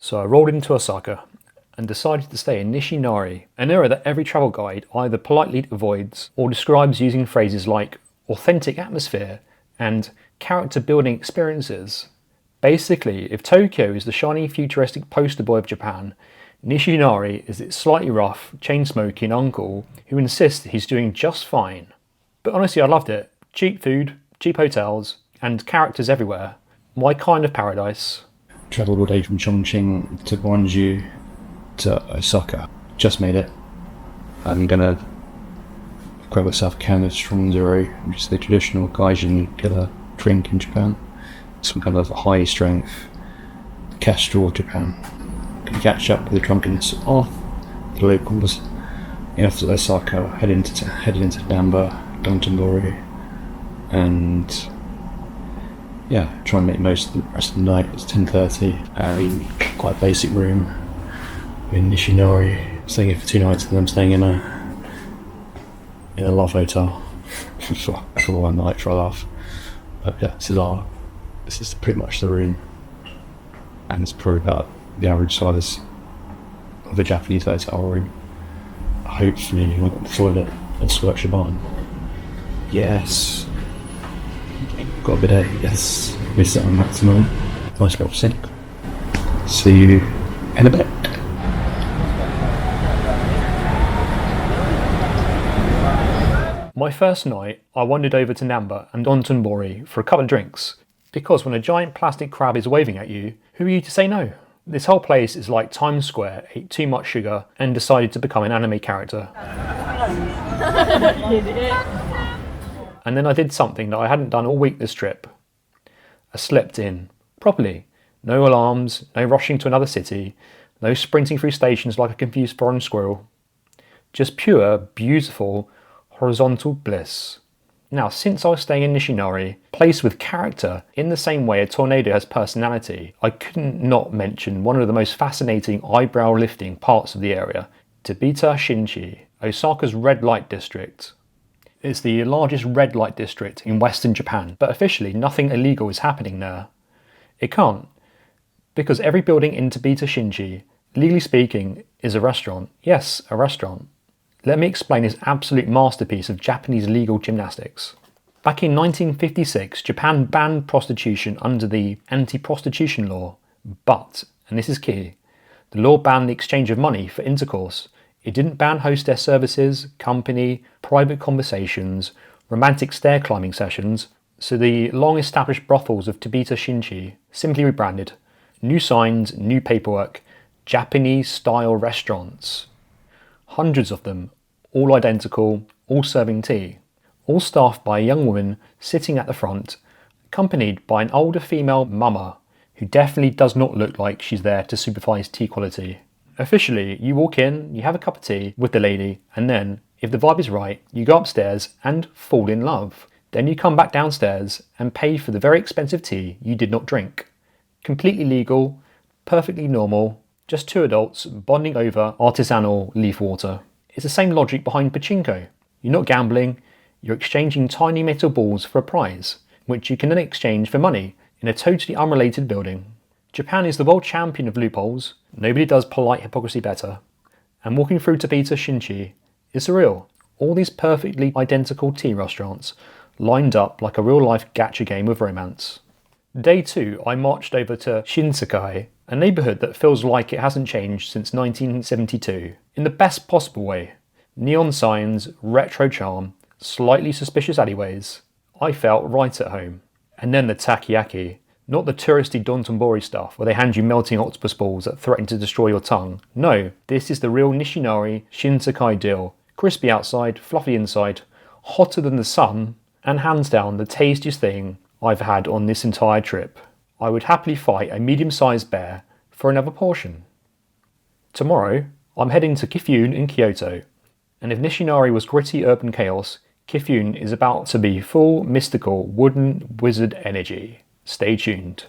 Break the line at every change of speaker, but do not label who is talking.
So I rolled into Osaka and decided to stay in Nishinari, an area that every travel guide either politely avoids or describes using phrases like authentic atmosphere and character building experiences. Basically, if Tokyo is the shiny futuristic poster boy of Japan, Nishinari is its slightly rough, chain-smoking uncle who insists he's doing just fine. But honestly, I loved it. Cheap food, cheap hotels, and characters everywhere. My kind of paradise.
Travelled all day from Chongqing to Gwangju to Osaka. Just made it. I'm gonna grab myself a can of strong zero, which is the traditional gaijin killer drink in Japan. Some kind of high strength kestrel of Japan. Can catch up with the drunkenness of the locals. After Osaka, headed into Namba, Dotonbori, and yeah, try and make most of the rest of the night. It's 10:30. Quite a basic room in Nishinari. Staying here for 2 nights, and I'm staying in a love hotel for 1 night for a laugh. But yeah, this is pretty much the room, and it's probably about the average size of a Japanese hotel room. Hopefully, we've got the toilet and squirts barn. Yes. Got a bidet, yes. Missed it on maximum. Nice little sink. See you in a bit.
My first night, I wandered over to Namba and Dotonbori for a couple of drinks, because when a giant plastic crab is waving at you, who are you to say no? This whole place is like Times Square ate too much sugar and decided to become an anime character. And then I did something that I hadn't done all week this trip. I slept in, properly. No alarms, no rushing to another city, no sprinting through stations like a confused foreign squirrel. Just pure, beautiful, horizontal bliss. Now, since I was staying in Nishinari, placed with character in the same way a tornado has personality, I couldn't not mention one of the most fascinating eyebrow-lifting parts of the area, Tobita Shinchi, Osaka's red light district. It's the largest red light district in Western Japan, but officially nothing illegal is happening there. It can't, because every building in Tobita Shinchi, legally speaking, is a restaurant. Yes, a restaurant. Let me explain this absolute masterpiece of Japanese legal gymnastics. Back in 1956, Japan banned prostitution under the anti-prostitution law, but, and this is key, the law banned the exchange of money for intercourse. It didn't ban hostess services, company, private conversations, romantic stair climbing sessions, so the long-established brothels of Tobita Shinchi simply rebranded. New signs, new paperwork, Japanese-style restaurants. Hundreds of them, all identical, all serving tea, all staffed by a young woman sitting at the front, accompanied by an older female mama, who definitely does not look like she's there to supervise tea quality. Officially, you walk in, you have a cup of tea with the lady, and then, if the vibe is right, you go upstairs and fall in love. Then you come back downstairs and pay for the very expensive tea you did not drink. Completely legal, perfectly normal, just 2 adults bonding over artisanal leaf water. It's the same logic behind pachinko. You're not gambling, you're exchanging tiny metal balls for a prize, which you can then exchange for money in a totally unrelated building. Japan is the world champion of loopholes. Nobody does polite hypocrisy better. And walking through Tobita Shinchi is surreal. All these perfectly identical tea restaurants lined up like a real-life gacha game of romance. Day 2, I marched over to Shinsekai, a neighbourhood that feels like it hasn't changed since 1972, in the best possible way. Neon signs, retro charm, slightly suspicious alleyways. I felt right at home. And then the takoyaki, not the touristy Dotonbori stuff where they hand you melting octopus balls that threaten to destroy your tongue. No, this is the real Nishinari Shinsekai deal. Crispy outside, fluffy inside, hotter than the sun, and hands down the tastiest thing I've had on this entire trip. I would happily fight a medium-sized bear for another portion. Tomorrow, I'm heading to Kifune in Kyoto, and if Nishinari was gritty urban chaos, Kifune is about to be full mystical wooden wizard energy. Stay tuned.